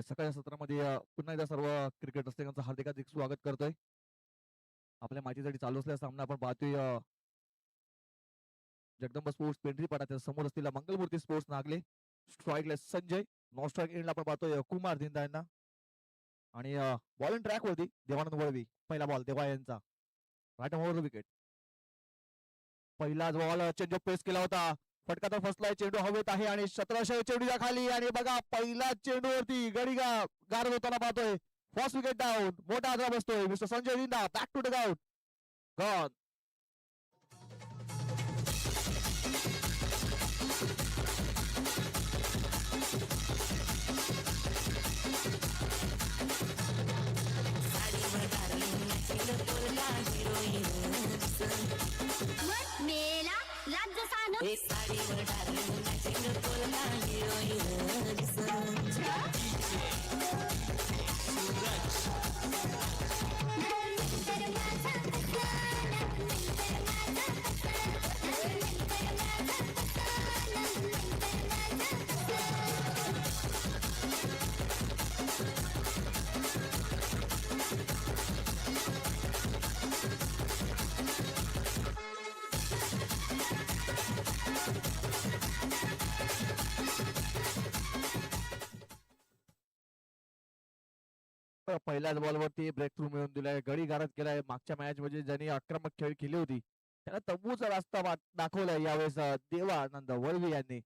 सकाळच्या सत्रामध्ये पुन्हा एकदा सर्व क्रिकेट रसिकांचं हार्दिक स्वागत करतोय. आपल्या माहितीसाठी चालू असलेला सामना आपण पाहतोय. जगदंबा स्पोर्ट्स पेंढरीपाडा त्याच्या समोर असलेला Mangalmurti sports Nagle. स्ट्राईकला Sanjay, non strike एंडला आपण पाहतोय कुमार दिंदा यांना. आणि बॉलिंग ट्रॅक वरती देवानंद वळवी. पहिला बॉल देवा यांचा, राईट ओव्हर द विकेट. पहिलाच बॉल चेंज ऑफ पेस केला होता. फटका तर फसलाय, चेंडू हवेत आहे आणि 1700 चेंडूच्या खाली. आणि बघा पहिला चेंडूवरती गडी गारद होताना पाहतोय. फर्स्ट विकेट डाऊन, मोठा आदरा बसतोय mister Sanjay Dinda. Back to the out, gone. मेला राज्य पहिल्याच बॉलवरती ब्रेक थ्रू मिळवून दिलाय, गडी गारद केलाय. मागच्या मॅच मध्ये ज्यांनी आक्रमक खेळ केली होती त्यांना तंबूचा रस्ता दाखवलाय यावेळेस देवानंद वळवी यांनी.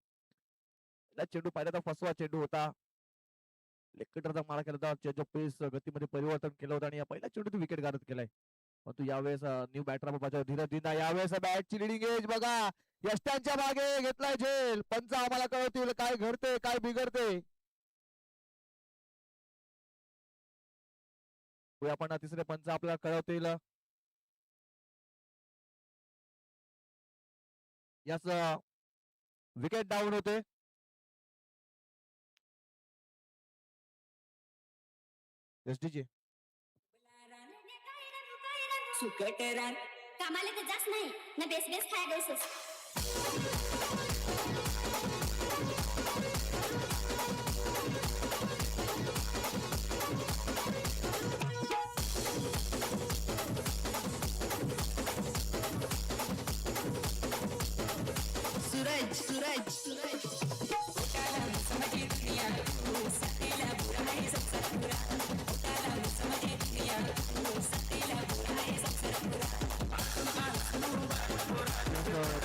चेंडू पाहिला तर फसवा चेंडू होता. लेग मारा केला होता. चेंज ऑफ पेस गतीमध्ये परिवर्तन केलं होतं आणि या पहिल्या चेंडूत विकेट गारद केलाय. परंतु यावेळेस न्यू बॅटर आपण धीरज दिंदा. यावेळेस बॅटची लिडिंग एज बघा, यष्ट्यांच्या मागे घेतलाय झेल. पंच आम्हाला कळवतील काय घडते काय बिघडते. आपण तिसरे पंच आपल्याला कळवतील. याच विकेट डाऊन होते. एसडीचे सुकट रान कामाला तर जास्त नाही ना, बेस बेस खाया gases. Suraj Suraj Suraj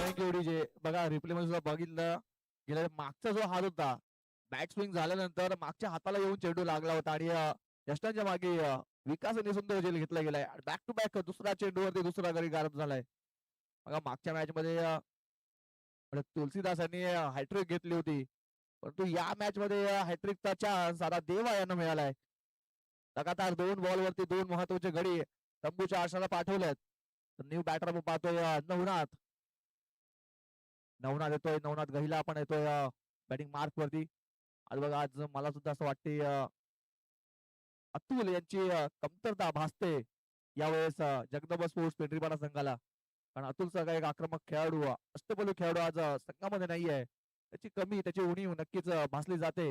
thank you DJ. बघा रिप्ले मध्ये सुद्धा बघितलं गेल्या मागचा जो हात होता, बॅट स्विंग झाल्यानंतर मागच्या हाताला येऊन चेंडू लागला होता आणि यष्टांच्या मागे विकासाने सुंदर झेल घेतला गेलाय. बॅक टू बॅक दुसरा चेंडूवरती दुसरा गडी गारद झालाय. बघा मागच्या मॅच मध्ये तुलसीदासांनी हॅट्रिक घेतली होती, परंतु या मॅच मध्ये हॅट्रिकचा चान्स आता देवा यांना मिळालाय. लगातार 2 बॉल वरती 2 महत्वाचे गडी तंबूच्या आशाला पाठवलेत. न्यू बॅटर आपण पाहतोय नवनाथ. नवनाथ येतोय, नवनाथ गहिला आपण येतोय बॅटिंग मार्क वरती. आज बघा, आज मला सुद्धा असं वाटते अतुल यांची कमतरता भासते यावेळेस जगदंबा स्पोर्ट्स पेंढरीपाडा संघाला. कारण अतुल सारखा एक आक्रमक खेळाडू, अष्टपैलू खेळाडू आज संघामध्ये नाहीये. त्याची कमी, त्याची उणीव नक्कीच भासली जाते.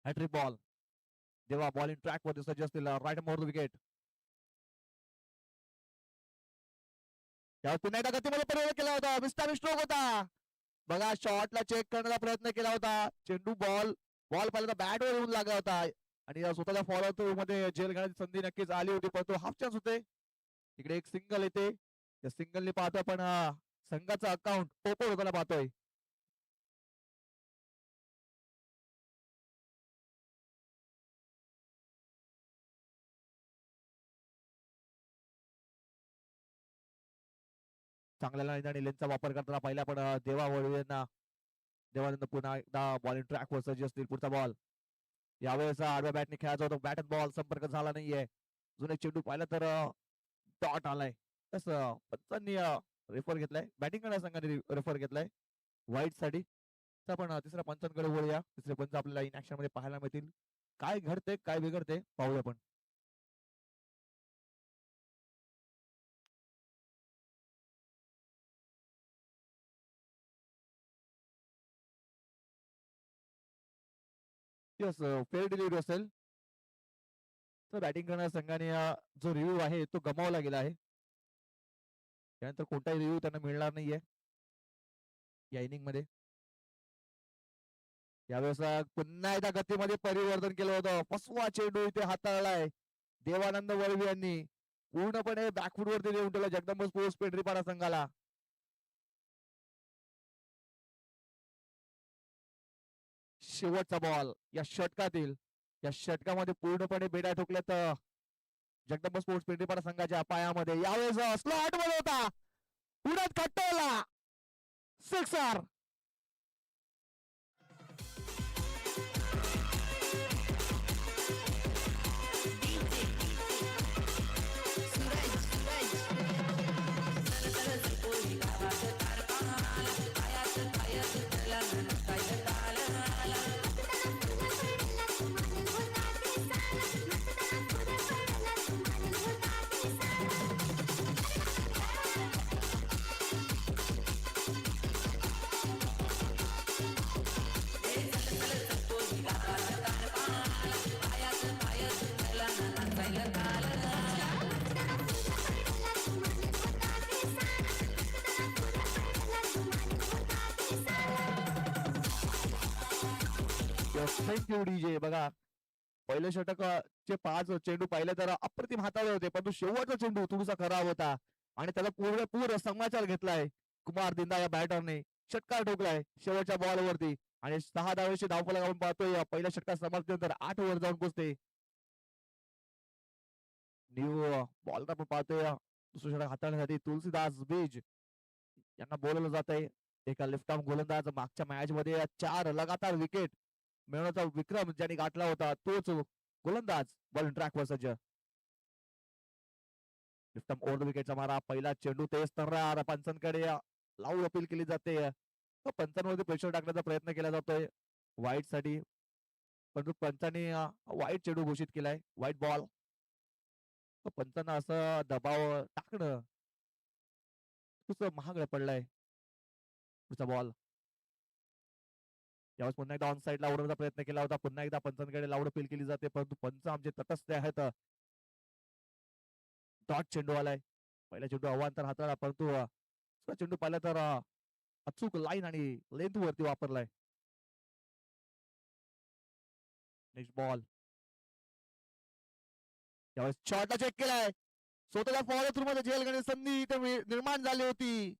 Hat-trick ball. देवा बॉलिंग ट्रॅक वर सज्ज असतील, राईट मोर विकेट. पुन्हा एकदा गतीमध्ये परिवर्तन केला होता, मिस्टर स्ट्रोक होता. बघा शॉटला चेक करण्याचा प्रयत्न केला होता. चेंडू बॉल पहिल्यांदा बॅट वर येऊन लागला होता आणि स्वतःच्या फॉलो थ्रू मध्ये झेल घेण्याची संधी नक्कीच आली होती, परंतु हाफ चान्स होते. इकडे एक सिंगल येते. या सिंगलने पाहतोय आपण संघाचा अकाउंट ओपन होताना पाहतोय. चांगल्या लेनचा वापर करताना पाहिला पण देवा वळवे यांना. देवानंद पुन्हा एकदा बॉलिंग ट्रॅक वर सज्ज असतील. पुढचा बॉल यावेळेस आडव्या बॅटने खेळायचा होता, बॅट बॉल संपर्क झाला नाहीये. जुने चेंडू पाहिला तर डॉट आलाय. तसं पंचांनी रेफर घेतलाय, बॅटिंग करण्याच्या संघाने रेफर घेतलाय वाईट साठी. आपण तिसऱ्या पंचांकडे वळूया. तिसरे पंच आपल्याला इन ऍक्शन मध्ये पाहायला मिळतील. काय घडते काय बिघडते पाहूया आपण. येस, फेअर डिलिव्हरी असेल. तर बॅटिंग करणाऱ्या संघाने जो रिव्ह्यू आहे तो गमावला गेला आहे. त्यानंतर कोणताही रिव्ह्यू त्यांना मिळणार नाहीये या इनिंग मध्ये. यावेळेस पुन्हा एकदा गतीमध्ये परिवर्तन केलं होतं. फसवा चेंडू इथे हाताळलाय देवानंद वळवी यांनी. पूर्णपणे बॅकफूट वरती नेऊन ठेवलं जगदंब स्पोर्ट्स पेंढरीपाडा संघाला. शेवटचा बॉल या षटकातील. या षटकामध्ये पूर्णपणे बेड्या ठोकल्यात जगदंब स्पोर्ट्स पेंढरीपाडा संघाच्या पायामध्ये. यावेळेस स्लॉट मध्ये होता, उडत खट्टवला, सिक्सर. Thank you DJ. बघा, पहिले षटकाचे 5 चेंडू पाहिले तर अप्रतिम हाताळले होते, परंतु शेवटचा चेंडू थोडासा खराब होता आणि त्याला पूर्ण समाचार घेतलाय कुमार दिंदा या बॅटरने. षटकार ठोकलाय शेवटच्या बॉल वरती आणि 6 धावेची धावफलक आपण पाहतोय. पहिल्या षटकार समाप्तीनंतर 8 वर जाऊन पोहोचते. न्यू बॉल आपण पाहतोय दुसरं षटक हाताळण्यासाठी तुलसीदास बीज यांना बोलवलं जात आहे. एका लेफ्ट आर्म गोलंदाज. मागच्या मॅच मध्ये 4 लगातार विकेट मिळवण्याचा विक्रम ज्यांनी गाठला होता तोच गोलंदाज बॉलिंग ट्रॅक वर सज्ज. लेफ्ट आर्म ओव्हर द विकेटचा मारा. पहिला चेंडू तेज तर्रार पंचांकडे लावून अपील केली जाते. पंचांवरती प्रेशर टाकण्याचा प्रयत्न केला जातोय वाईट साठी, परंतु पंचांनी वाईट चेंडू घोषित केलाय, वाईट बॉल. पंचांना असं दबाव टाकणं खूप महाग पडलाय. पुढचा बॉल. यावेळेस पुन्हा एकदा ऑन साईडला उडवण्याचा प्रयत्न केला होता. पुन्हा एकदा पंचांकडे लावून अपील केली जाते, परंतु पंच आमचे तटस्थ आहेत. डॉट चेंडू आलाय. पहिला चेंडू अवांतर हाताळला, परंतु चेंडू पाहिला तर अचूक लाईन आणि लेंथ वरती वापरलाय. Next ball. यावेळेस शॉटला चेक केलाय. स्वतःच्या फॉलो थ्रू मध्ये झेल घेण्याची संधी इथे निर्माण झाली होती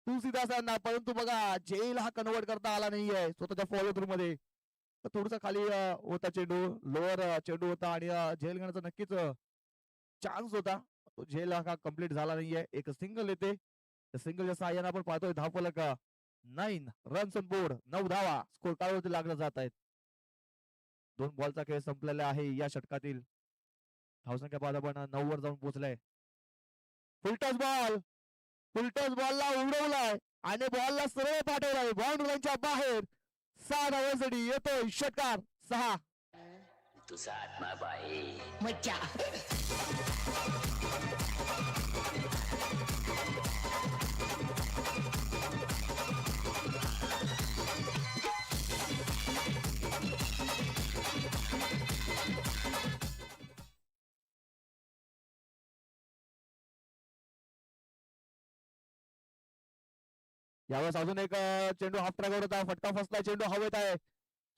तुलसीदासांना, परंतु बघा झेल हा कन्वर्ट करता आला नाहीये स्वतःच्या फॉलो थ्रू मध्ये. थोडासा खाली होता चेंडू, लोअर चेंडू होता आणि झेल घेण्याचा नक्कीच चान्स होता. झेल हा कम्प्लीट झाला नाहीये. एक सिंगल येते. सिंगलच्या सहाय्याने आपण पाहतोय धावफलक 9 रन्स ऑन बोर्ड, 9 धावा स्कोर कार्डवरती लागल्या जात आहेत. 2 बॉलचा खेळ संपलेला आहे या षटकातील. धावसंख्या पाहता पण 9 वर जाऊन पोहोचलाय. Full toss ball. फुलटॉस बॉलला उडवलाय आणि बॉलला सरळ पाठवलाय बाउंड्री लाईनच्या बाहेर. 6 धावांसाठी येतोय षटकार 6. तुझा आत्मा बाई मज्जा. यावेळेस अजून एक चेंडू हाफ ट्रॅकवर होता. फटका फसला, चेंडू हवेत आहे.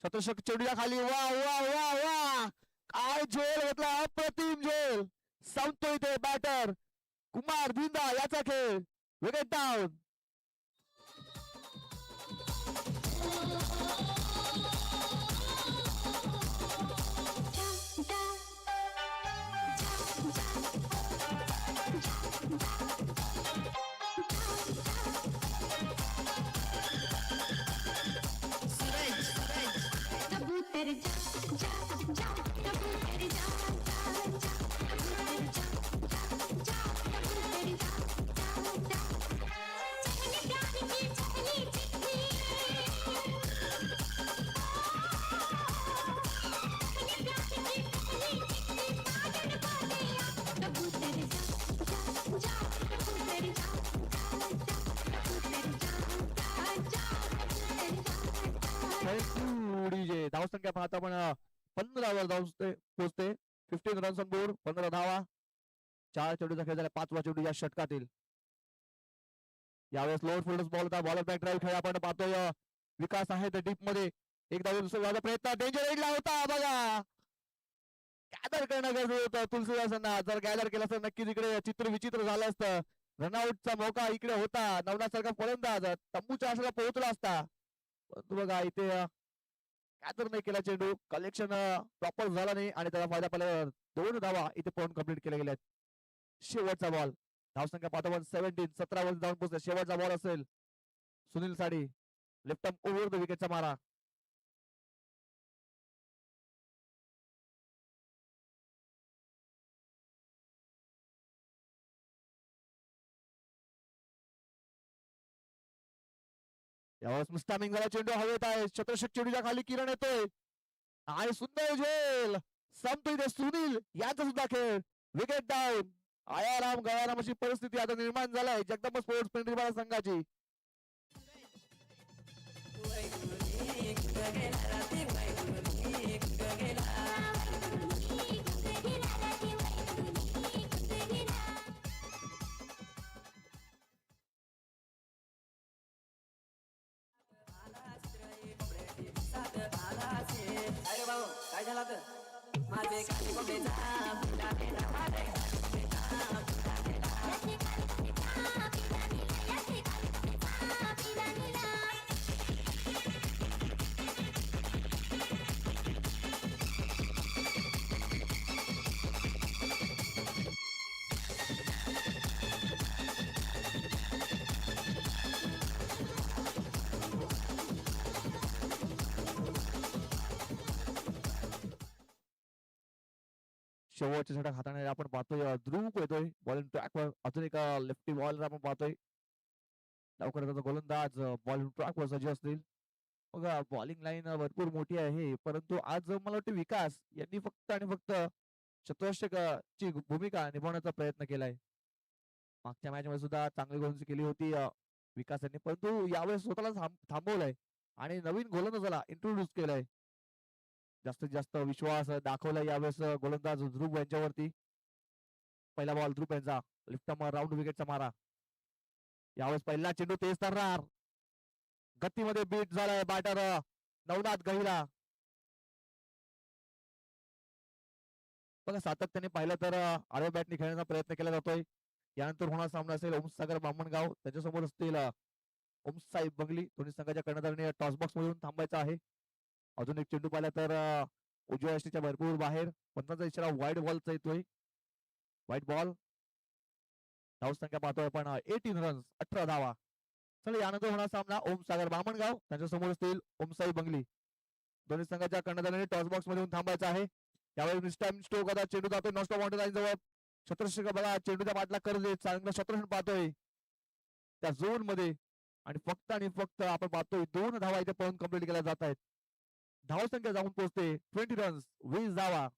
शतशक चेंडूच्या खाली. वा वा वा वा, काय झेल घेतला, अप्रतिम झेल. संपतोय ते बॅटर कुमार धिंदा याचा खेळ. Wicket down. कबूतर जा जा जा, कबूतर जा जा जा, कबूतर जा जा जा, कबूतर जा जा जा. चहली प्यार की चहली चिट्ठी, चहली प्यार की चहली चिट्ठी पागल को दिया. कबूतर जा जा जा, कबूतर जा जा जा, कबूतर जा जा जा, कबूतर जा जा. Thank you DJ. धावसंख्या पाहता पण 15 वर जाऊन पोहोचते. 15 रन्स ऑन बोर्ड, 15 धावा. 4 चेंडूचा खेळ झाला, 5वा चेंडू या षटकातील. यावेळेस लोअर फोल्डर्स बॉल होता. बॉलर बॅक ड्राईव्ह खेळ आपण पाहतोय. विकास आहे तर डीप मध्ये एक धाव दुसरा प्रयत्न डेंजर एंडला होता. बघा गॅदर करणं गरजेचं होतं तुलसीदासांना. जर गॅदर केलं तर नक्कीच इकडे चित्र विचित्र झालं असतं. रनआउटचा मौका इकडे होता. नवनाथ सारखा फलंदाज तंबूच्या आशेला पोहोचला असता. परंतु बघा इथे गॅदर नाही केला चेंडू. कलेक्शन प्रॉपर झाला नाही आणि त्याला फायदा पडला. 2 धावा इथे पॉईंट कंप्लीट केल्या गेल्यात. शेवटचा बॉल धावसंख्या पाहतो 17. 17 वर जाऊन पोहोचला. शेवटचा बॉल असेल Sunil Sadi. Left arm over the विकेटचा मारा. यावेळेस मिस्टामिंग झाला चेंडू हवेत आहे. चत्रशेख चेंडूच्या खाली किरण येतोय आणि सुंदर झेल संपतो इथे सुनील यांचा सुद्धा खेळ. Wicket down. आयाराम गयाराम अशी परिस्थिती आता निर्माण झालाय जगदंब स्पोर्ट्स पेंढरीपाडा संघाची. अरे भाऊ काय झालं तर माझे काठी कोंबडीचा शेवटच्या षटक हाताळणारे आपण पाहतोय. ध्रुव येतोय बॉलिंग ट्रॅकवर. अजून एक लेफ्टी बॉलर आपण पाहतोय. लवकरच गोलंदाज बॉलिंग ट्रॅकवर सज्ज असतील. बघा बॉलिंग लाईन भरपूर मोठी आहे परंतु आज मला वाटतं विकास यांनी फक्त आणि फक्त चतुष्टक ची भूमिका निभावण्याचा प्रयत्न केलाय. मागच्या मॅच मध्ये सुद्धा चांगली गोलंदाजी केली होती विकास यांनी परंतु यावेळेस स्वतःला थांबवलंय आणि नवीन गोलंदाजाला इंट्रोड्यूस केलंय. जास्तीत जास्त विश्वास दाखवला यावेळेस गोलंदाज ध्रुव यांच्यावरती. पहिला बॉल ध्रुव यांचा लेफ्ट राऊंड विकेटचा मारा. यावेळेस पहिला चेंडू तेज ठरणार. गतीमध्ये बीट झालाय बॅटर नवनाथ गहिला. बघा सातत्याने पाहिलं तर आडव्या बॅटने खेळण्याचा प्रयत्न केला जातोय. यानंतर होणार सामना असेल ओमसागर बामणगाव त्याच्यासमोर असतील ओमसाई बंगली. दोन्ही संघाच्या कर्णधाराने टॉस बॉक्स मधून थांबायचं आहे. अजून एक चेंडू पाहिला तर उजव्या यष्टीच्या भरपूर बाहेर. पंचांचा इशारा वाईट बॉलचा येतोय. वाईट बॉल. धावसंख्या पाहतोय आपण 18 रन्स 18 धावा. चला यानंतर होणार सामना ओमसागर बामणगाव त्यांच्या समोर असतील ओमसाई बंगली. दोन्ही संघाच्या कर्णधाराने टॉस बॉक्स मध्ये थांबायचं आहे. त्यावेळी मिस्टाइम स्ट्रोक आता चेंडू जातोय नॉन स्टॉप बाउंड्री लाईन जवळ. छत्रशेख बघा चेंडूच्या पाठला कर देत चांगला शत्रक्षण पाहतोय त्या झोन मध्ये आणि फक्त आपण पाहतोय 2 धावा इथे पळून कंप्लीट केल्या जात आहेत. धावसंख्या जाऊन पोहोचते 20 रन्स 20 धावा.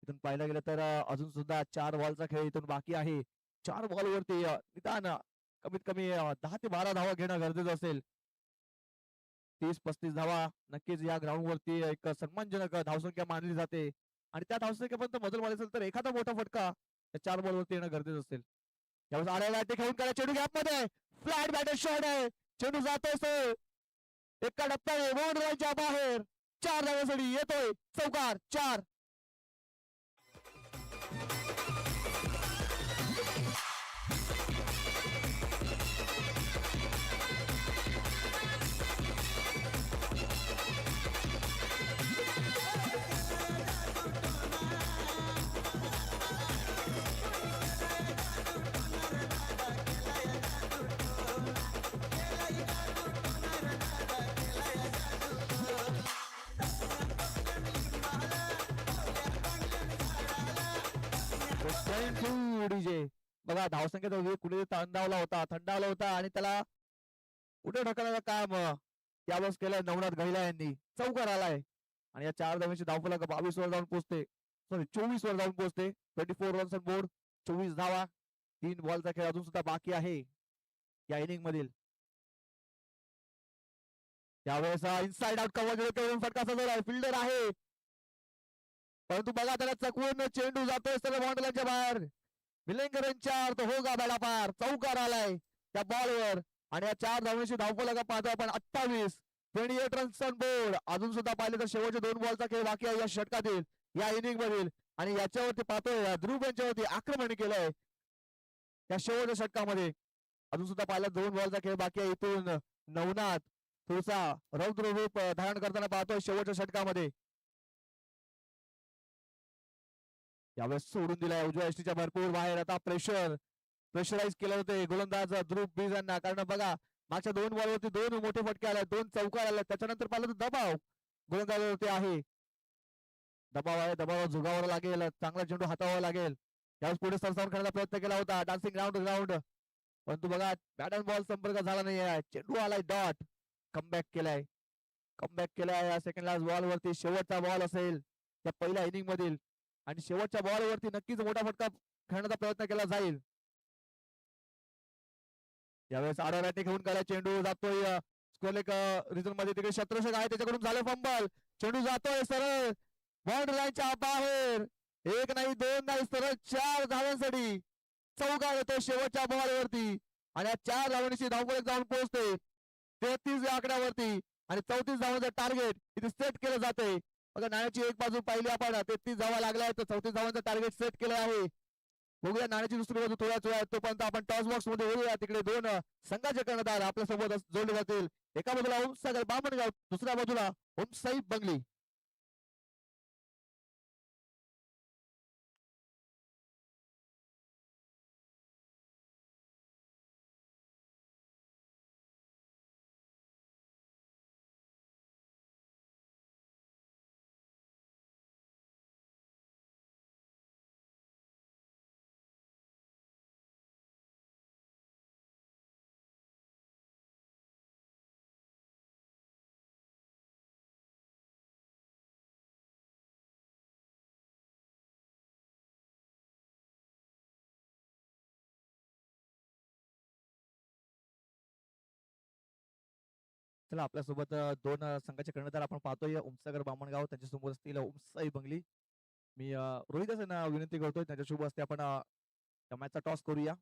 इथून पाहायला गेलं तर अजून सुद्धा 4 बॉलचा खेळ इथून बाकी आहे. 4 बॉल वरती निदान कमीत कमी 10 ते 12 धावा घेणं गरजेचं असेल. 30-35 धावा नक्कीच या ग्राउंड वरती एक सन्मानजनक धावसंख्या मानली जाते आणि त्या धावसंख्येपर्यंत मजल मारायचं असेल तर एखादा मोठा फटका त्या 4 बॉल वरती येणं गरजेचं असेल. यावेळेस आलेला ते खेळून करा चेंडू गॅप मध्ये फ्लॅट बॅटर शॉट आहे. चेंडू जातोय एका डप्प्याने बाउंड्रीच्या बाहेर. 4 धावांसाठी येतोय चौकार 4. डीजे बघा धावसंख्येत कुठे थंडावला होता आणि त्याला कुठे ढकलण्याचं काम यावेळेस केलंय नवनाथ गहिला यांनी. चौकार आलाय आणि या 4 धावांची धावफलक 22 वर जाऊन पोहोचते. सॉरी 24 वर जाऊन पोहोचते. 24 रन्स ऑन बोर्ड 24 धावा. 3 बॉलचा खेळ अजून सुद्धा बाकी आहे या इनिंग मधील. यावेळेस इनसाइड आउट कव्हर फटका सजवलाय, फिल्डर आहे परंतु बघा त्याला चकवून चेंडू जातोय सर्व बाउंड्रीच्या बाहेर. विलेंगरच्या तो हो गा बेला पार, चौकार आलाय त्या बॉलवर आणि या 4 धावांची धावफलक पाहतो आपण 28 रन्स ऑन बोर्ड. अजून सुद्धा पाहिले तर शेवटचे 2 बॉलचा खेळ बाकी आहे या षटकातील, या इनिंग मधील आणि याच्यावरती पाहतोय ध्रुव यांच्यावरती आक्रमण केलंय त्या शेवटच्या षटकामध्ये. अजून सुद्धा पाहिलं 2 बॉलचा खेळ बाकी आहे. इथून नवनाथ थोडासा रौद्र रूप धारण करताना पाहतोय शेवटच्या षटकामध्ये. यावेळेस सोडून दिलाय उजव्या एसटीच्या भरपूर बाहेर. आता प्रेशराईज केलं होते गोलंदाज ध्रुव बीज यांना, कारण बघा मागच्या 2 बॉलवरती 2 मोठे फटके आले, 2 चौकार आले. त्याच्यानंतर पाहिलं तर दबाव गोलंदाजावरती आहे, दबाव आहे, दबाव झुगावावा लागेल, चांगला चेंडू हाताळावा लागेल. यावेळेस पुढे सरसावून खेळण्याचा प्रयत्न केला होता, डान्सिंग राऊंड परंतु बघा बॅट अँड बॉल संपर्क झाला नाही. चेंडू आलाय डॉट, कमबॅक केलाय या सेकंड लास्ट बॉल वरती. शेवटचा बॉल असेल त्या पहिल्या इनिंग मधील आणि शेवटच्या बॉल वरती नक्कीच मोठा फटका खेळण्याचा प्रयत्न केला जाईल. यावेळेस आडवऱ्याने घेऊन गेला, चेंडू जातोय स्क्वेअर रिजन मध्ये, तिकडे शत्रुषक आहे त्याच्याकडून झालं फंबल. चेंडू जातोय सरळ बाउंड्री लाईनच्या बाहेर, 1 नाही 2 नाही सरळ 4 धावांसाठी चौकार येतो शेवटच्या बॉल वरती आणि या 4 धावांची धावफलक जाऊन पोहोचते 33 या आकड्यावरती आणि 34 धावांचं टार्गेट इथे सेट केलं जाते. बघा नाण्याची एक बाजू पाहिली आपण, 33 धावा लागल्या तर 34 धावांचं टार्गेट सेट केलं आहे. बघूया नाण्याची दुसरी बाजू थोड्याच वेळात. तोपर्यंत आपण टॉस बॉक्स मध्ये होऊया. तिकडे 2 संघाचे कर्णधार आपल्या सोबत जोडले जातील. एका बाजूला ओमसागर बामणगाव, दुसऱ्या बाजूला ओमसाई बंगली. चला आपल्यासोबत 2 संघाचे कर्णधार आपण पाहतोय, ओमसागर बामणगाव, त्यांच्यासमोर असतील ओमसाई बंगली. मी रोहित यांना विनंती करतोय त्यांच्यासोबत असते आपण या मॅचचा टॉस करूया.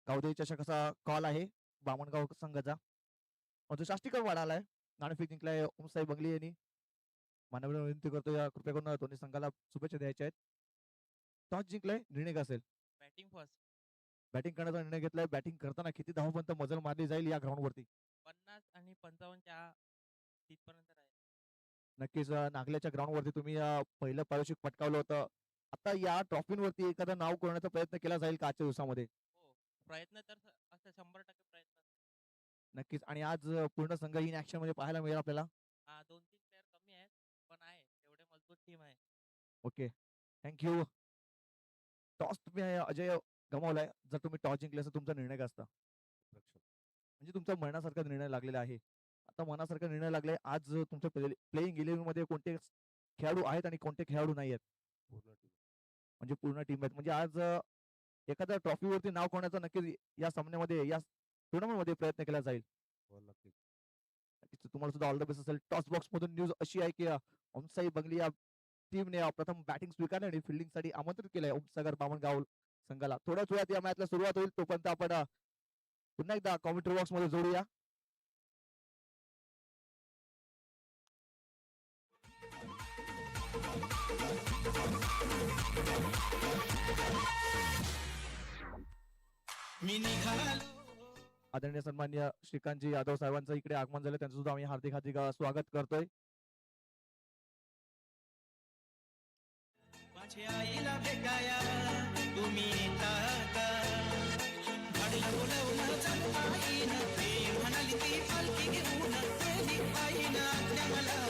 गावदेवी चषकाचा कॉल आहे बामणगाव संघाचा. शास्त्रीकर वाढालाय, नाणेफेक जिंकलाय ओमसाई बंगली यांनी. मानवी विनंती करतो या कृपया करून दोन्ही संघाला शुभेच्छा द्यायच्या आहेत. टॉस जिंकलाय, निर्णय असेल बॅटिंग फर्स्ट. बॅटिंग करण्याचा निर्णय घेतलाय. बॅटिंग करताना किती धावांपर्यंत मजल मारली जाईल या ग्राउंड वरती? 50 आणि 55च्या तिथपर्यंत राहील. नक्कीच नागल्याच्या ग्राउंड वरती तुम्ही पहिलं पारितोषिक पटकावलं होतं. आता या ट्रॉफीवरती एखादं नाव करण्याचा प्रयत्न केला जाईल का आजच्या दिवसामध्ये? हो, प्रयत्न तर असं 100% प्रयत्न. नक्कीच. आणि आज पूर्ण संघ इन ऍक्शन मध्ये पाहायला मिळेल आपल्याला. हा 2-3 प्लेयर कमी आहेत पण आहे, एवढे मजबूत टीम आहे. Okay, thank you. टॉस तुम्ही अजय गमावलाय. जर तुम्ही टॉस जिंकले असं तुमचा निर्णय काय असता? म्हणजे तुमचा मनासारखा निर्णय लागलेला आहे. आता मनासारखा निर्णय लागलाय. आज तुमच्या प्लेइंग 11 मध्ये कोणते खेळाडू आहेत आणि कोणते खेळाडू नाही आहेत? म्हणजे पूर्ण टीम आहेत. म्हणजे आज एखाद्या ट्रॉफीवरती नाव कोणाचं नक्कीच या सामन्यामध्ये या टुर्नामेंट मध्ये प्रयत्न केला जाईल. नक्कीच. तुम्हाला सुद्धा ऑल द बेस्ट असेल. टॉस बॉक्स मधून न्यूज अशी आहे की ओमसाई बंगली या टीमने प्रथम बॅटिंग स्वीकारली आणि फिल्डिंग साठी आमंत्रित केलंय ओमसागर बामणगाव संघाला. थोड्याच वेळात या मॅचला सुरुवात होईल. तोपर्यंत आपण पुन्हा एकदा कॉमेंट्री बॉक्स मध्ये जोडूया. आदरणीय सन्मान्य श्रीकांतजी यादव साहेबांचं इकडे आगमन झालं, त्यांचं सुद्धा आम्ही हार्दिक हार्दिक स्वागत करतोय. माझ्या आईला भेटाया तुम्ही येता का? घडलं बोलवलं चालू आईनं, प्रेम म्हणाली ती पालखी घेऊन, गेली आईनं आज्ञा मला.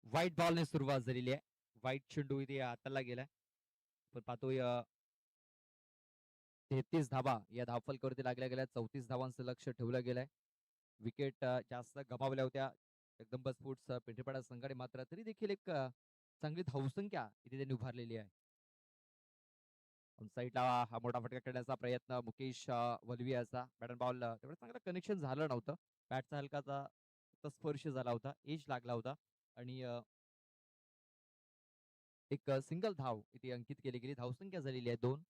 व्हाईट बॉलने सुरुवात झालेली आहे. व्हाईट चेंडू इथे हाताला गेलाय. पण पाहतोय 33 धावा या धावफलकावरती लागल्या गेल्या. 34 धावांचं लक्ष ठेवलं गेलंय. विकेट जास्त गमावल्या होत्या जगदंबा स्पोर्ट्स पेंढेपाडा संघाने, मात्र तरी देखील एक चांगली धावसंख्या इथे त्यांनी उभारलेली आहे. साईडला हा मोठा फटका खेळण्याचा प्रयत्न मुकेश वलवी याचा. बॅट अँड बॉल तेवढं चांगलं कनेक्शन झालं नव्हतं. बॅटचा हलकाचा स्पर्श झाला होता, एज लागला होता आणि एक सिंगल धाव इथे अंकित केली गेली. धावसंख्या झालेली आहे 2.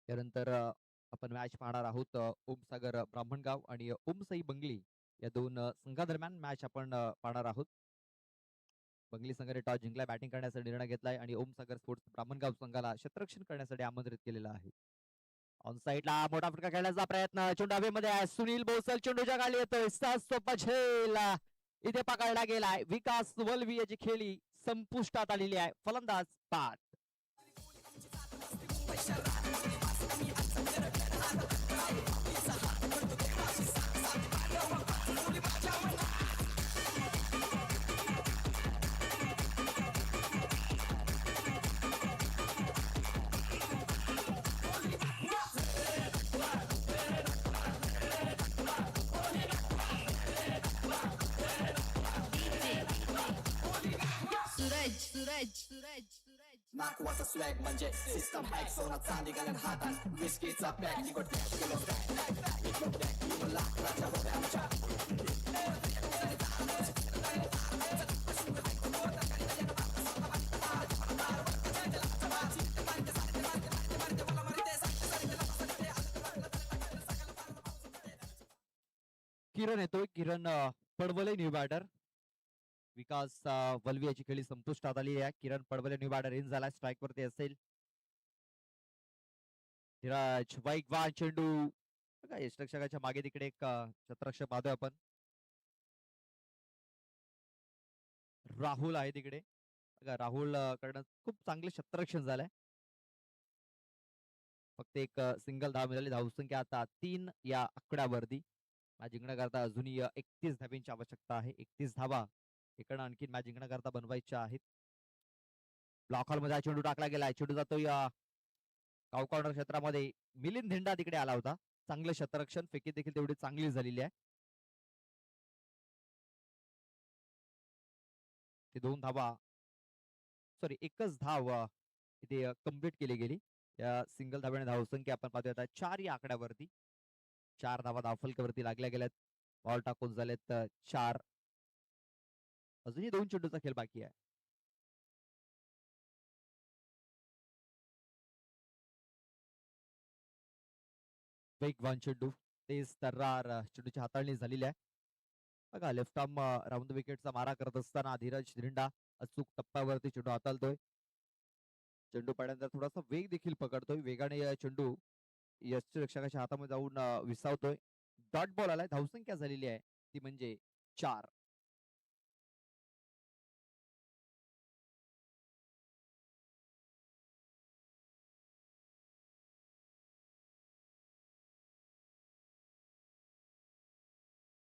त्यानंतर आपण मॅच पाहणार आहोत ओमसागर ब्राह्मणगाव आणि ओमसाई बंगली या 2 संघादरम्यान मॅच आपण पाहणार आहोत. बंगली संघाने टॉस जिंकलाय, बॅटिंग करण्याचा निर्णय घेतलाय आणि ओमसागर स्पोर्ट्स ब्राह्मणगाव संघाला क्षेत्ररक्षण करण्यासाठी आमंत्रित केलेलं आहे. ऑन साईडला मोठा फटका खेळण्याचा प्रयत्न, चेंडू हवेमध्ये आहे. सुनील बोसल चेंडूच्या खाली येतोय. सोपा झेल इथे पकडला गेलाय. विकास वलवी याची खेळी संपुष्टात आलेली आहे. फलंदाज बाद. सूरज सूरज सूरज सूरज नाकवाचा स्वॅग म्हणजे सिस्टम हॅक. सोना चांदी घालून हातात विस्कीचा पॅक. निकोट लाकडाच्या होत्या आमच्या. किरण येतोय. किरण पडवले न्यू बॅटर. विकास वलवी याची खेळी संपुष्टात आली आहे. किरण पडवले न्यू बॅटर इन झाला. स्ट्राईक वरती असेल. धीराज वाईकवान चेंडू बघा, यष्टरक्षकाच्या मागे तिकडे एक शतरक्षक पाहतोय आपण. राहुल आहे तिकडे बघा. राहुल कडनं खूप चांगले शतरक्षण झालंय. फक्त एक सिंगल धाव मिळाली. धावसंख्या आता 3 या आकड्यावरती. मॅच जिंकण्याकरता अजूनही 31 धावांची आवश्यकता आहे. 31 धावा इकडनं आणखी मॅच जिंकण्याकरता बनवायच्या आहेत. ब्लॉक हॉल मध्ये चेंडू टाकला गेलाय. चेंडू जातोय गाव कॉर्नर क्षेत्रामध्ये. मिलिंद धिंडा तिकडे आला होता. चांगलं शतरक्षण, फेकी देखील तेवढी चांगली झालेली आहे. ते 2 धावा सॉरी एकच धाव इथे कंप्लीट केली गेली. या सिंगल धाव्याने धावसंख्या आपण पाहतोय आता 4 या आकड्यावरती. 4 धावा धावफलकावरती लागल्या गेल्यात. बॉल टाकून झालेत 4. अजूनही 2 चेंडूचा खेळ बाकी आहे. वेगवान चेंडू, तेज तर्रार चेंडूची हाताळणी झालेली आहे. बघा लेफ्ट आर्म राऊंड विकेटचा मारा करत असताना धीरज धिंडा अचूक टप्प्यावरती चेंडू हाताळतोय. चेंडू पडल्यानंतर थोडासा वेग देखील पकडतोय. वेगाने चेंडू यष्टिरक्षकाच्या हातामध्ये जाऊन विसावतोय. डॉट बॉल आलाय. धावसंख्या झालेली आहे ती म्हणजे 4.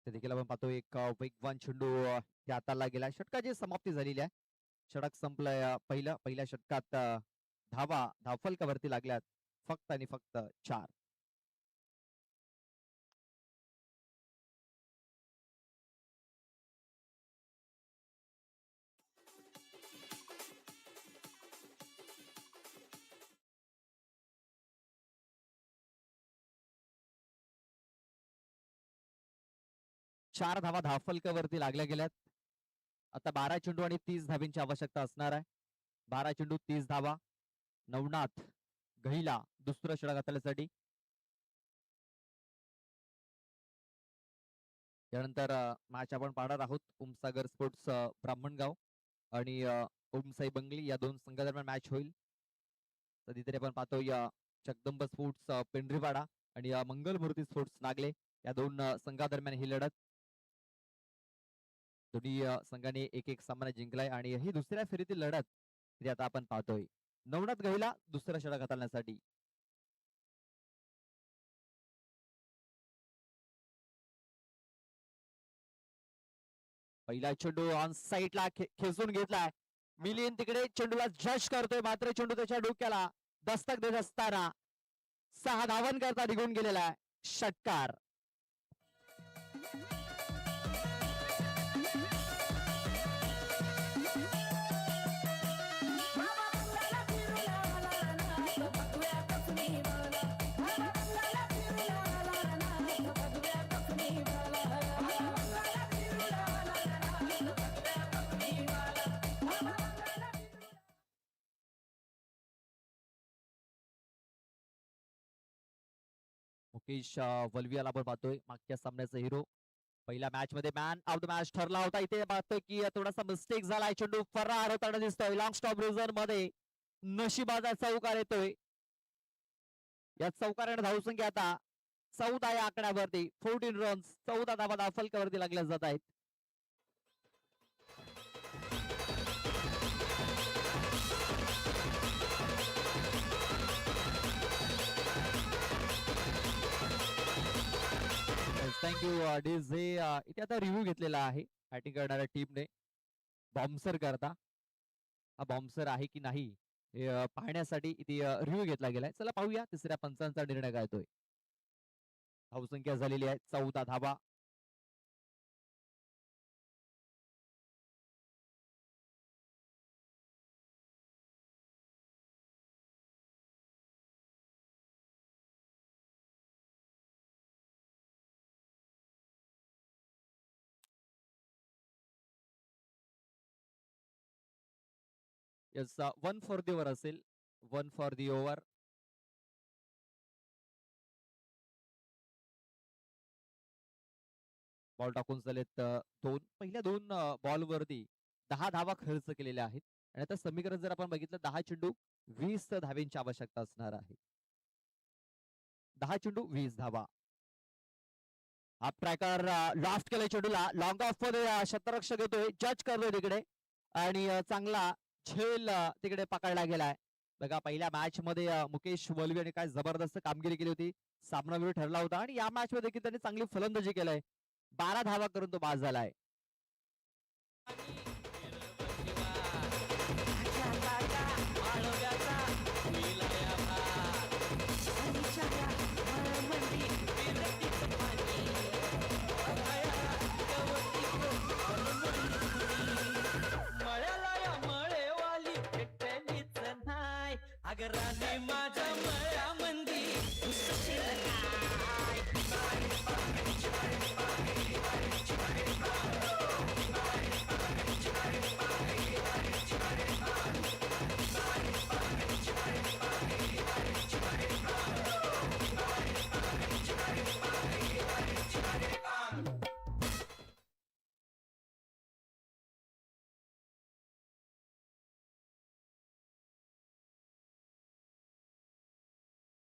ते देखील आपण पाहतो एक वेगवान चेंडू त्या हाताला गेला. षटकाची समाप्ती झालेली आहे. षटक संपलंय. पहिल्या षटकात धावा धावफलकावरती लागल्यात फक्त आणि फक्त 4. चार धावा धावफलकावरती लागल्या गेल्यात. आता 12 चेंडू आणि 30 धावींची आवश्यकता असणार आहे. 12 चेंडू 30 धावा. नवनाथ गहिला दुसरं षटक हाताळण्यासाठी. त्यानंतर मॅच आपण पाहणार आहोत उमसागर स्पोर्ट्स ब्राह्मणगाव आणि ओमसाई बंगली या दोन संघादरम्यान मॅच होईल. सध्या आपण पाहतो या जगदंब स्पोर्ट्स पेंढरीवाडा आणि मंगलमूर्ती स्पोर्ट्स नागले या दोन संघादरम्यान ही लढत. दोन्ही संघाने एक एक सामना जिंकलाय आणि ही दुसऱ्या फेरीतील लढत जी आता आपण पाहतोय. नवनाथ गहिला दुसरा षटक हाताळण्यासाठी. पहिला चेंडू ऑन साईडला खेचून घेतलाय. मिलिंद तिकडे चेंडूला जज करतोय मात्र चेंडू त्याच्या डोक्याला दस्तक देत असताना 6 धावांकरता निघून गेलेला आहे. षटकार. मुकेश वलवियाला आपण पाहतोय मागच्या सामन्याचा हिरो. पहिल्या मॅच मध्ये मॅन ऑफ द मॅच ठरला होता. इथे पाहतोय की थोडासा मिस्टेक झालाय. चेंडू फरार होताना दिसतोय. लॉंग स्टॉप रिझन मध्ये नशिबाचा चौकार येतोय. या चौकाराने धावसंख्या आता 14 या आकड्यावरती 14 रन्स 14 धावा धावफलकावरती लागल्या जात आहेत. Thank you DJ. इथे आता रिव्ह्यू घेतलेला आहे बॅटिंग करणाऱ्या टीमने बॉम्सर करता. हा बॉम्सर आहे की नाही हे पाहण्यासाठी इथे रिव्ह्यू घेतला गेलाय. चला पाहूया तिसऱ्या पंचांचा निर्णय काय येतोय. धावसंख्या झालेली आहे 14 धावा. येस 1 फॉर दी ओव्हर असेल. 1 फॉर दी ओव्हर. बॉल टाकून झालेत 2. पहिल्या 2 बॉलवरती 10 धावा खर्च केलेल्या आहेत आणि आता समीकरण जर आपण बघितलं 10 चेंडू 20 धावेंची आवश्यकता असणार आहे. 10 चेंडू 20 धावा. हा ट्रॅकर लॉफ्ट केलाय चेंडूला. लॉंग ऑफ मध्ये क्षेत्ररक्षक येतोय. जज करतोय तिकडे आणि चांगला झेल तिकडे पकडला गेलाय. बघा पहिल्या मॅच मध्ये मुकेश वलवी यांनी काय जबरदस्त कामगिरी केली होती. सामना वेळ ठरला होता आणि या मॅच मध्ये देखील त्यांनी चांगली फलंदाजी केलाय. 12 धावा करून तो बाद झालाय. अगराने माझ्या मळ्यामंदी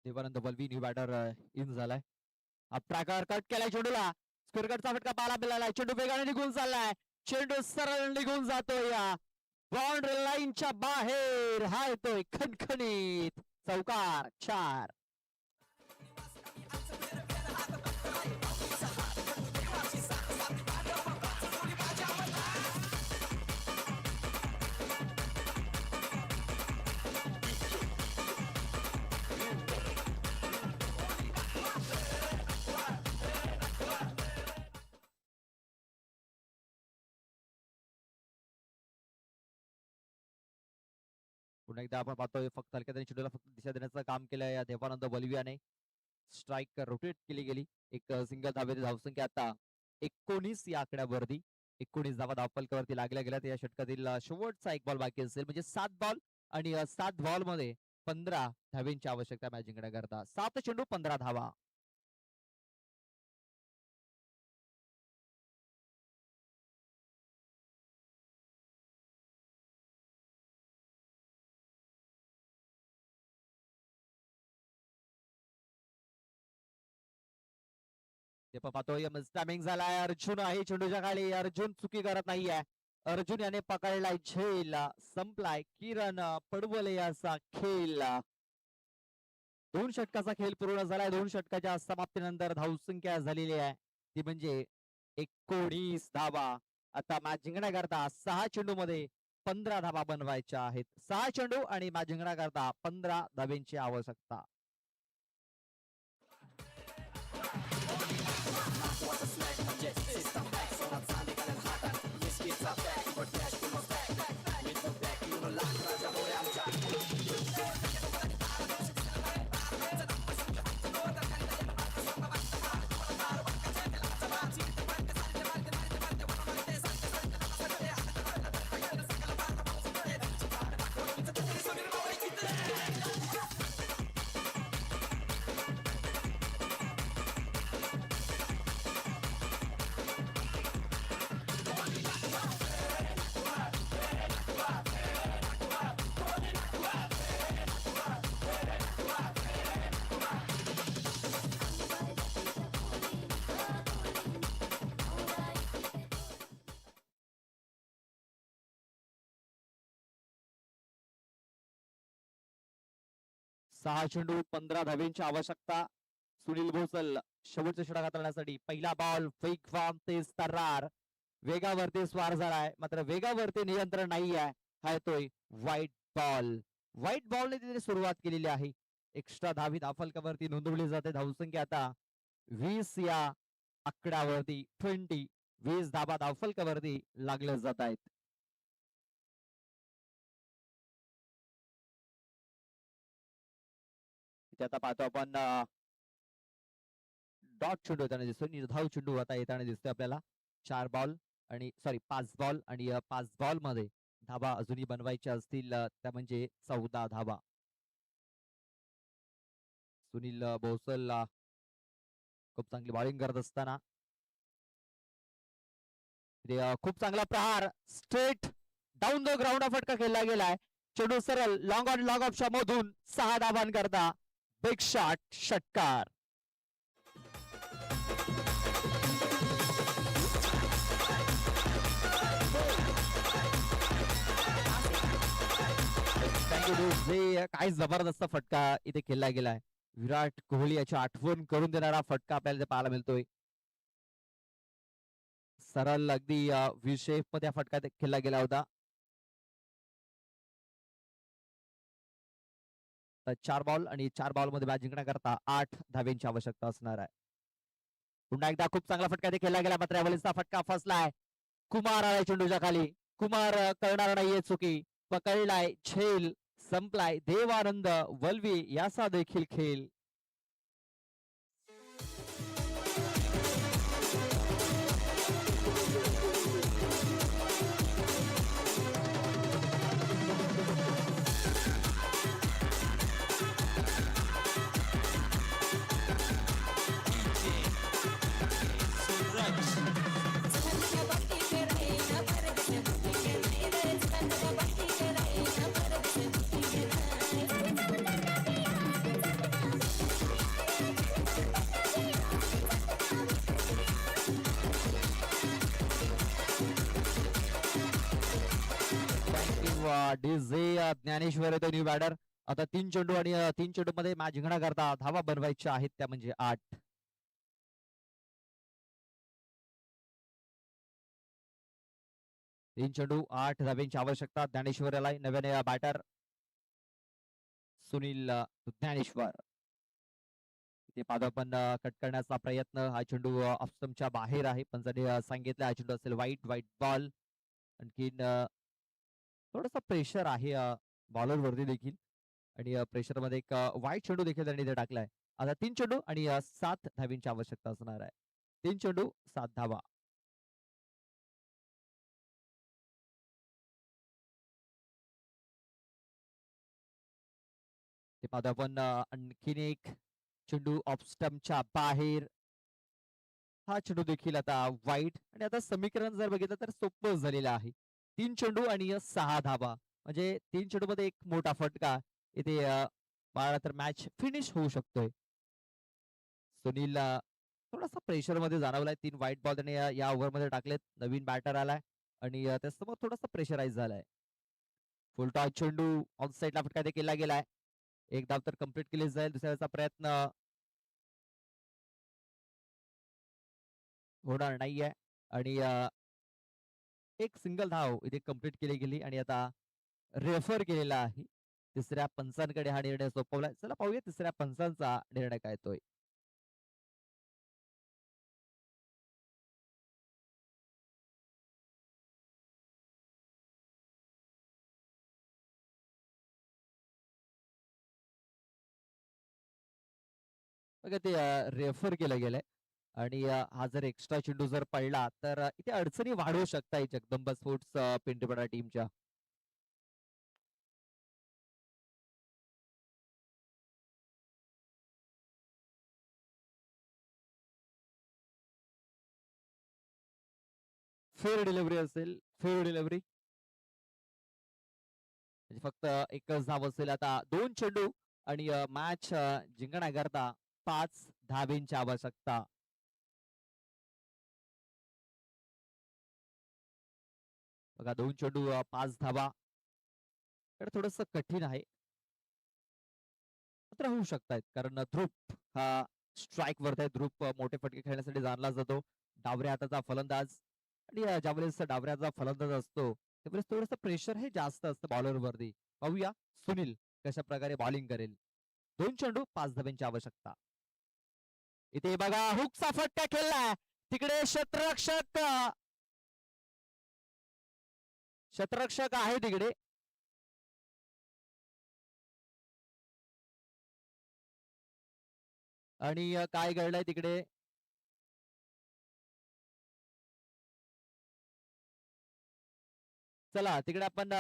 Devanand Valvi new batter in झालाय. प्रकार कट केलाय चेंडूला. स्क्वेअरकटचा फटका पाला मिळालाय. चेंडू वेगाने निघून चाललाय. चेंडू सरळ निघून जातोय बाउंड्री लाईनच्या बाहेर. हा येतोय खणखणीत चौकार. 4. पुन्हा एकदा आपण पाहतोय फक्त हलक्या त्याने चेंडूला फक्त दिशा देण्याचं काम केलंय या देवानंद वलवियाने. स्ट्राईक रोटेट केली गेली. एक सिंगल धावेची धावसंख्या आता 19 या आकड्यावरती. 19 धावा धावफलकावरती लागल्या गेल्यात. या षटकातील शेवटचा एक बॉल बाकी असेल म्हणजे 7 बॉल आणि 7 बॉल मध्ये 15 धावेंची आवश्यकता मॅच जिंकण्याकरता. 7 चेंडू 15 धावा. ते पाहतोय टायमिंग झालाय. अर्जुन आहे चेंडूच्या खाली. अर्जुन चुकी करत नाहीये. अर्जुन याने पकडलाय झेल. संपलाय किरण पडवले याचा खेळ. 2 षटकाचा खेळ पूर्ण झालाय. 2 षटकाच्या समाप्तीनंतर धावसंख्या झालेली आहे ती म्हणजे 19 धावा. आता मॅच जिंकण्याकरता 6 चेंडू मध्ये 15 धावा बनवायच्या आहेत. 6 चेंडू आणि मॅच जिंकण्याकरता 15 धावेंची आवश्यकता. सहा चेंडू 15 धावेंची आवश्यकता. सुनील भोसल शेवटचा षटक हाताळण्यासाठी. पहिला बॉल वेगवान तेज तर्रार. वेगावरती स्वार झालाय मात्र वेगावरती नियंत्रण नाही आहे. हा येतोय व्हाईट बॉल. व्हाईट बॉलने तिथे सुरुवात केलेली आहे. एक्स्ट्रा धावी धावफलकावरती नोंदवली जाते. धावसंख्या आता 20 या आकड्यावरती 20 धाबा धावफलकावरती लागल्या जात आहेत. इथे आता पाहतो आपण डॉट चेंडू येताना दिसतोय. निर्धाव चेंडू आता येताना दिसतोय आपल्याला. 4 बॉल आणि 5 बॉल आणि 5 बॉल मध्ये धाबा अजूनही बनवायच्या असतील त्या म्हणजे 14 धाबा. सुनील भोसल खूप चांगली बॉलिंग करत असताना खूप चांगला प्रहार स्ट्रेट डाऊन द ग्राउंड फटका खेळला गेलाय. चेंडू सरळ लॉंग ऑन लॉंग ऑफच्या मधून 6 धाबांकरता बिग शॉट षटकार. काय जबरदस्त फटका इथे खेळला गेलाय. विराट कोहली याची आठवण करून देणारा फटका आपल्याला इथे पाहायला मिळतोय. सरळ अगदी व्ही शेप मध्ये फटका खेळला गेला होता. 4 बॉल आणि 4 बॉल मध्ये मॅच जिंकण्याकरता 8 धावेंची आवश्यकता असणार आहे. पुन्हा एकदा खूप चांगला फटका इथे खेळला गेला मात्र यावेळेसचा फटका फसलाय. कुमार आलाय चेंडूच्या खाली. कुमार करणार नाहीये चुकी. पकडलाय झेल. संपलाय देवानंद वल्वी याचा देखील खेळ. डीजे ज्ञानेश्वर येतो न्यू बॅटर. आता 3 चेंडू आणि 3 चेंडू मध्ये मॅच जिंकण्याकरता धावा बनवायच्या आहेत त्या म्हणजे 8. 3 चेंडू 8 धावेंची आवश्यकता. ज्ञानेश्वर याला नव्याने बॅटर सुनील ज्ञानेश्वर. ते पाहतो आपण कट करण्याचा प्रयत्न. हा चेंडू ऑफस्टंपच्या बाहेर आहे. पंचाने सांगितलं हा चेंडू असेल व्हाईट बॉल. आणखीन थोडासा प्रेशर आहे बॉलर वरती देखील आणि प्रेशर मध्ये एक वाईट चेंडू देखील त्यांनी इथे टाकलाय. आता 3 चेंडू आणि 7 धावींची आवश्यकता असणार आहे. 3 चेंडू 7 धावा. ते पाहतो आपण आणखीन एक चेंडू ऑफ स्टंपच्या बाहेर. हा चेंडू देखील आता वाईट. आणि आता समीकरण जर बघितलं तर सोपं झालेलं आहे. 3 चेंडू आणि 6 धाबा. म्हणजे 3 चेंडू मध्ये एक मोठा फटका इथे पाळला तर मॅच फिनिश होऊ शकतोय. सुनील थोडासा प्रेशर मध्ये जाणवलाय. 3 व्हाईट बॉल त्याने या ओव्हर मध्ये टाकलेत. नवीन बॅटर आलाय आणि त्यासमोर थोडासा प्रेशराईज झालाय. फुल टॉस चेंडू ऑन साईडला फटका ते केला गेलाय. एक धाव तर कंप्लीट केली जाईल. दुसऱ्याचा प्रयत्न होणार नाहीये. आणि एक सिंगल धाव इथे कंप्लीट केली गेली आणि आता रेफर केलेला आहे. तिसऱ्या पंचांकडे हा निर्णय सोपवलाय. चला पाहूया तिसऱ्या पंचांचा निर्णय काय येतोय. बघा ते रेफर केलं गेलंय. आणि हा जर एक्स्ट्रा चेंडू जर पडला तर इथे अडचणी वाढवू शकताय जगदंबा स्पोर्ट्स पिंटूपडा टीमच्या. फेअर डिलिव्हरी असेल. फेअर डिलिव्हरी म्हणजे फक्त एकच धाव असेल. आता 2 चेंडू आणि मॅच जिंकण्याकरता 5 धावेंची आवश्यकता. बघा 2 चेंडू 5 धावा. तर थोडस कठीण आहे. मात्र होऊ शकतायत कारण ध्रुप हा स्ट्राईक वरती आहे. ध्रुप मोठे फटके खेळण्यासाठी जाणला जातो. डावऱ्या हाताचा फलंदाज. आणि ज्यावेळेस डावऱ्या हाताचा फलंदाज असतो त्यावेळेस थोडस प्रेशर हे जास्त असतं बॉलर वरती. पाहूया सुनील कशा प्रकारे बॉलिंग करेल. 2 चेंडू 5 धाब्यांची आवश्यकता. इथे बघा हुकचा फटका खेळलाय. तिकडे क्षेत्ररक्षक आहे तिकडे. आणि काय घडलंय तिकडे. चला तिकडे आपण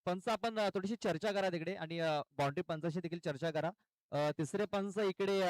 पंच आपण थोडीशी चर्चा करा तिकडे. आणि बाउंड्री पंचाशी देखील चर्चा करा. तिसरे पंच इकडे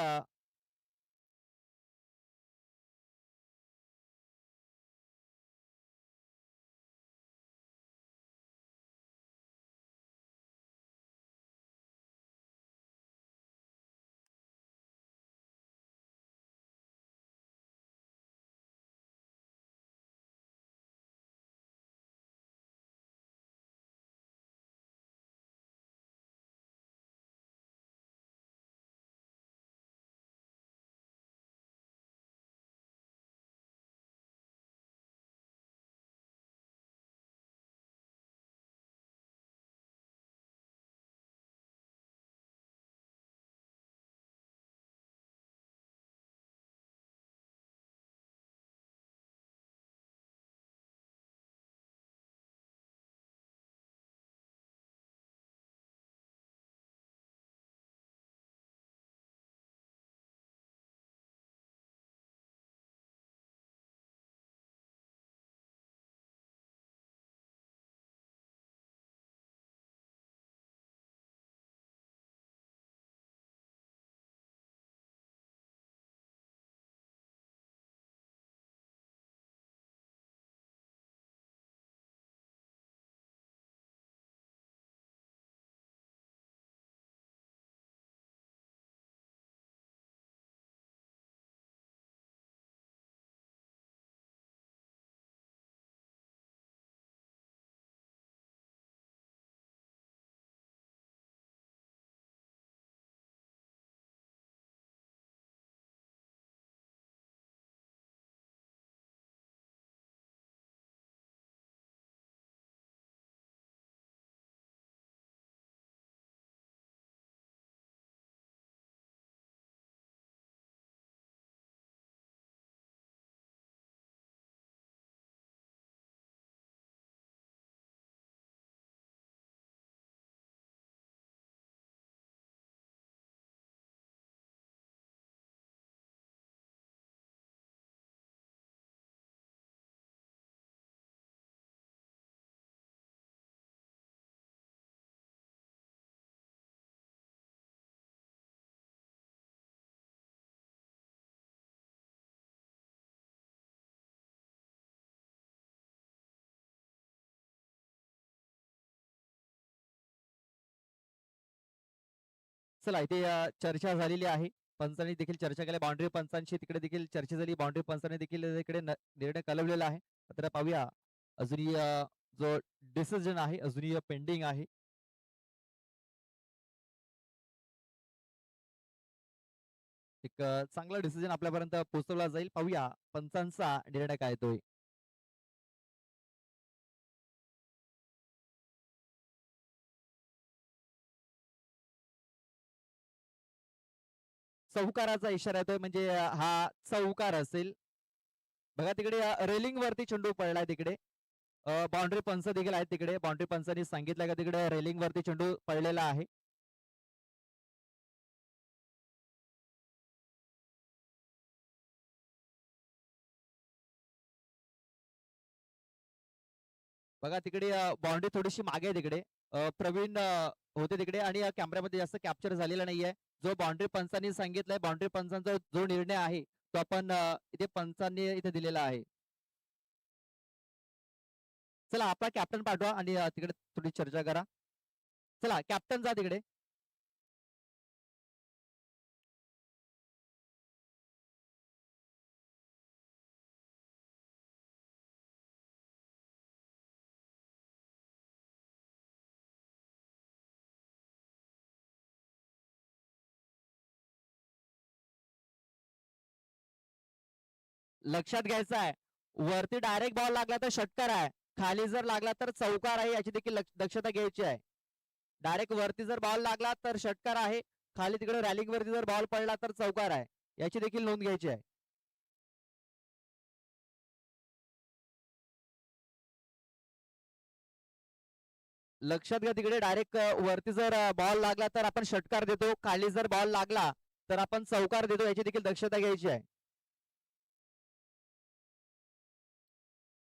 चला इथे चर्चा झालेली आहे. पंचांनी देखील चर्चा केली. बाउंड्री पंचांशी तिकडे देखील चर्चा झाली. बाउंड्री पंचांनी देखील इकडे निर्णय कळवलेला आहे. तर पाहूया अजूनही जो डिसिजन आहे अजूनही पेंडिंग आहे. एक चांगला डिसिजन आपल्यापर्यंत पोहोचवला जाईल. पाहूया पंचांचा निर्णय काय येतोय. चौकाराचा इशारा येतोय म्हणजे हा चौकार असेल. बघा तिकडे रेलिंग वरती चेंडू पडलाय तिकडे. बाउंड्री पंच देखील आहेत तिकडे. बाउंड्री पंचांनी सांगितलं का तिकडे रेलिंग वरती चेंडू पडलेला आहे. बघा तिकडे बाउंड्री थोडीशी मागे आहे तिकडे. प्रवीण होते तिकडे आणि कॅमेऱ्यामध्ये जास्त कॅप्चर झालेला नाहीये. जो बाउंड्री पंचांनी सांगितलंय बाउंड्री पंचांचा जो निर्णय आहे तो आपण इथे पंचांनी इथे दिलेला आहे. चला आपला कॅप्टन पाठवा आणि तिकडे थोडी चर्चा करा. चला कॅप्टन जा तिकडे. लक्षात घ्यायचं आहे वरती डायरेक्ट बॉल लागला तर षटकार आहे. खाली जर लागला तर चौकार आहे याची देखील दक्षता घ्यायची आहे. डायरेक्ट वरती जर बॉल लागला तर षटकार आहे. खाली तिकडे रॅलिंग वरती जर बॉल पडला तर चौकार आहे याची देखील नोंद घ्यायची आहे. लक्षात घ्या तिकडे डायरेक्ट वरती जर बॉल लागला तर आपण षटकार देतो. खाली जर बॉल लागला तर आपण चौकार देतो याची देखील दक्षता घ्यायची आहे.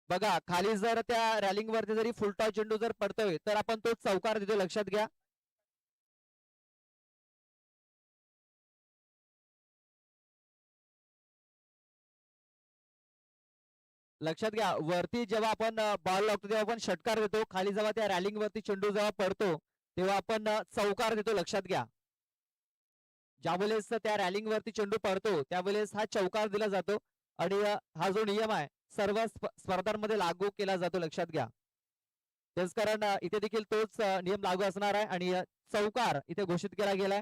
बघा खाली जर त्या रॅलिंग वरती जरी फुलटॉस चेंडू जर पडतोय तर आपण तो चौकार देतो. लक्षात घ्या. लक्षात घ्या वरती जेव्हा आपण बॉल लावतो तेव्हा आपण षटकार देतो. खाली जेव्हा त्या रॅलिंग वरती चेंडू जेव्हा पडतो तेव्हा आपण चौकार देतो. लक्षात घ्या. ज्यावेळेस त्या रॅलिंग वरती चेंडू पडतो त्यावेळेस हा चौकार दिला जातो आणि हा जो नियम आहे सर्व स्पर्धांमध्ये लागू केला जातो. लक्षात घ्या. तेच कारण इथे देखील तोच नियम लागू असणार आहे आणि चौकार इथे घोषित केला गेलाय.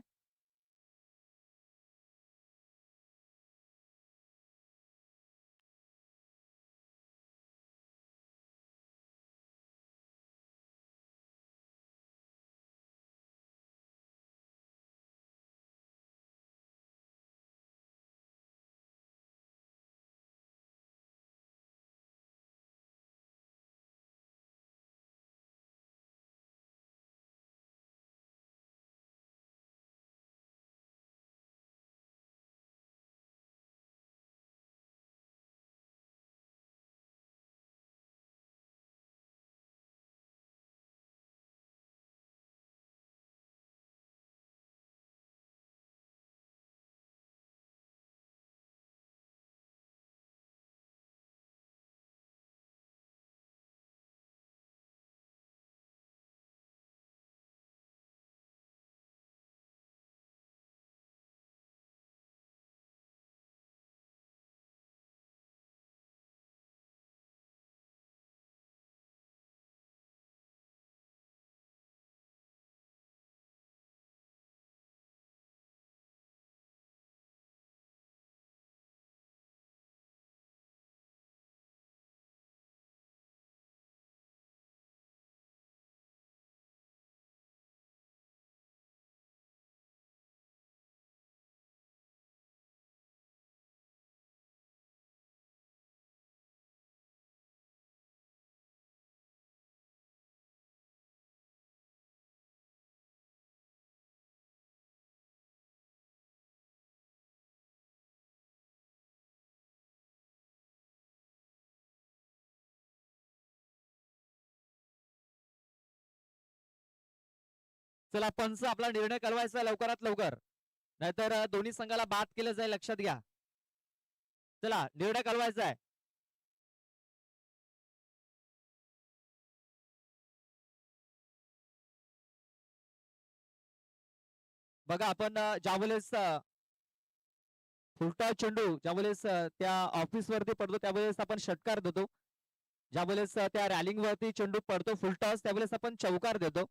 चला पंच आपला निर्णय कळवायचा लवकरात लवकर नाहीतर दोन्ही संघाला बाद केलं जाईल. लक्षात घ्या. चला निर्णय कळवायचा आहे. बघा आपण ज्यावेळेस फुलटॉस चेंडू ज्यावेळेस त्या ऑफिस वरती पडतो त्यावेळेस आपण षटकार देतो. ज्यावेळेस त्या रॅलिंग वरती चेंडू पडतो फुलटॉस त्यावेळेस आपण चौकार देतो.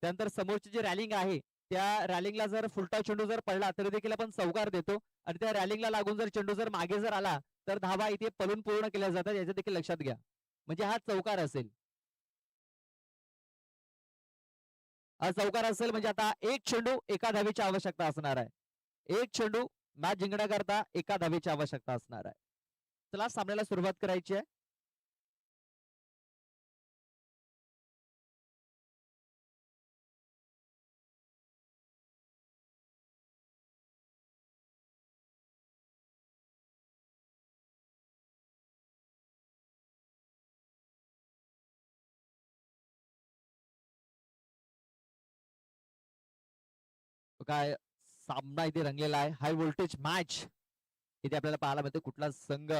त्यानंतर समोरची जी रॅलिंग आहे त्या रॅलिंगला जर फुलटॉस चेंडू जर पडला तरी देखील आपण चौकार देतो. आणि त्या रॅलिंगला लागून जर चेंडू जर मागे जर आला तर धावा इथे पळून पूर्ण केल्या जातात. याचं देखील लक्षात घ्या. म्हणजे हा चौकार असेल. हा चौकार असेल म्हणजे आता एक चेंडू एका धावेची आवश्यकता असणार आहे. एक चेंडू मॅच जिंकण्याकरता एका धावेची आवश्यकता असणार आहे. चला सामन्याला सुरुवात करायची आहे. काय सामना इथे रंगलेला आहे. हाय व्होल्टेज मॅच इथे आपल्याला पाहायला मिळते. कुठला संघ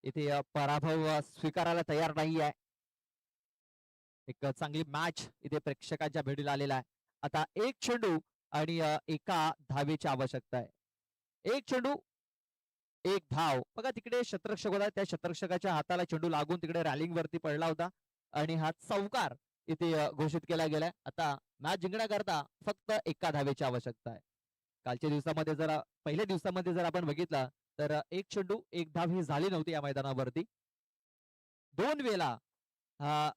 इथे पराभव स्वीकारायला तयार नाही आहे. एक चांगली मॅच इथे प्रेक्षकांच्या भेटीला आलेला आहे. आता एक चेंडू आणि एका धावेची आवश्यकता आहे. एक चेंडू एक धाव. बघा तिकडे शतरक्षक होता त्या शतरक्षकाच्या हाताला चेंडू लागून तिकडे रॅलिंग वरती पडला होता आणि हा चौकार इथे घोषित केला गेलाय. आता मॅच जिंकण्याकरता फक्त एका धावेची आवश्यकता आहे. कालच्या दिवसामध्ये जर पहिल्या दिवसामध्ये जर आपण बघितला तर एक चेंडू एक धाव ही झाली नव्हती या मैदानावरती. 2 वेळा हा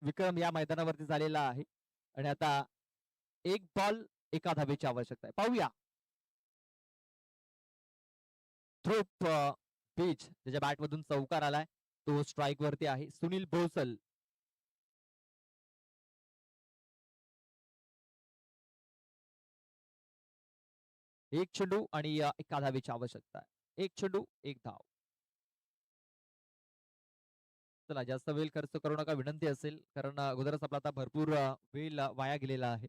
विक्रम या मैदानावरती झालेला आहे. आणि आता एक बॉल एका धावेची आवश्यकता आहे. पाहूया ध्रुव बीच त्याच्या बॅट मधून चौकार आलाय. तो स्ट्राईक वरती आहे. सुनील भोसल एक चेंडू आणि एका धावेची आवश्यकता आहे. एक चेंडू एक धाव. चला जास्त वेळ खर्च करू नका विनंती असेल कारण अगोदरच आपला आता भरपूर वेळ वाया गेलेला आहे.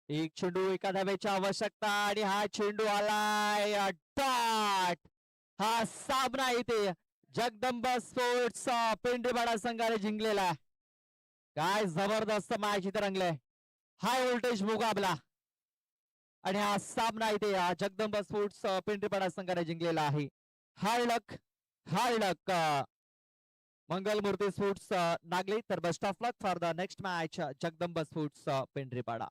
एक चेंडू एका धावेची आवश्यकता आणि हा चेंडू आलाय डॉट. हा सामना इथे जगदंबा स्पोर्ट्स पेंढरीपाडा संघाने जिंकलेला आहे. काय जबरदस्त मॅच इथे रंगलाय. हाय व्होल्टेज मुकाबला आणि हा सामना इथे जगदंबा स्पोर्ट्स पेंढरीपाडा संघाने जिंकलेला आहे. हार्ड लक मंगलमूर्ती स्पोर्ट्स नागली. तर best of luck for the next match Jagdamba sports Pendharipada.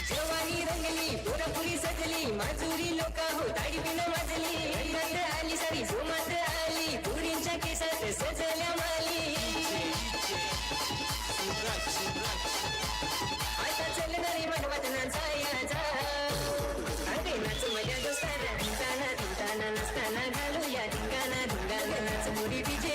जवानी रंगली पोरापुरी सजली माजुरी लोक हो दाढी बिन वाजली रंगात आली सारी जोमात आली पुरींच्या केसात सजल्या माली आता चलणारी मनवत ना जाया अरे नाच मजा दोस्ताना धिंगाणा धिंगाणा नसताना घालूया धिंगाणा धिंगाणा नाच मुली डीजे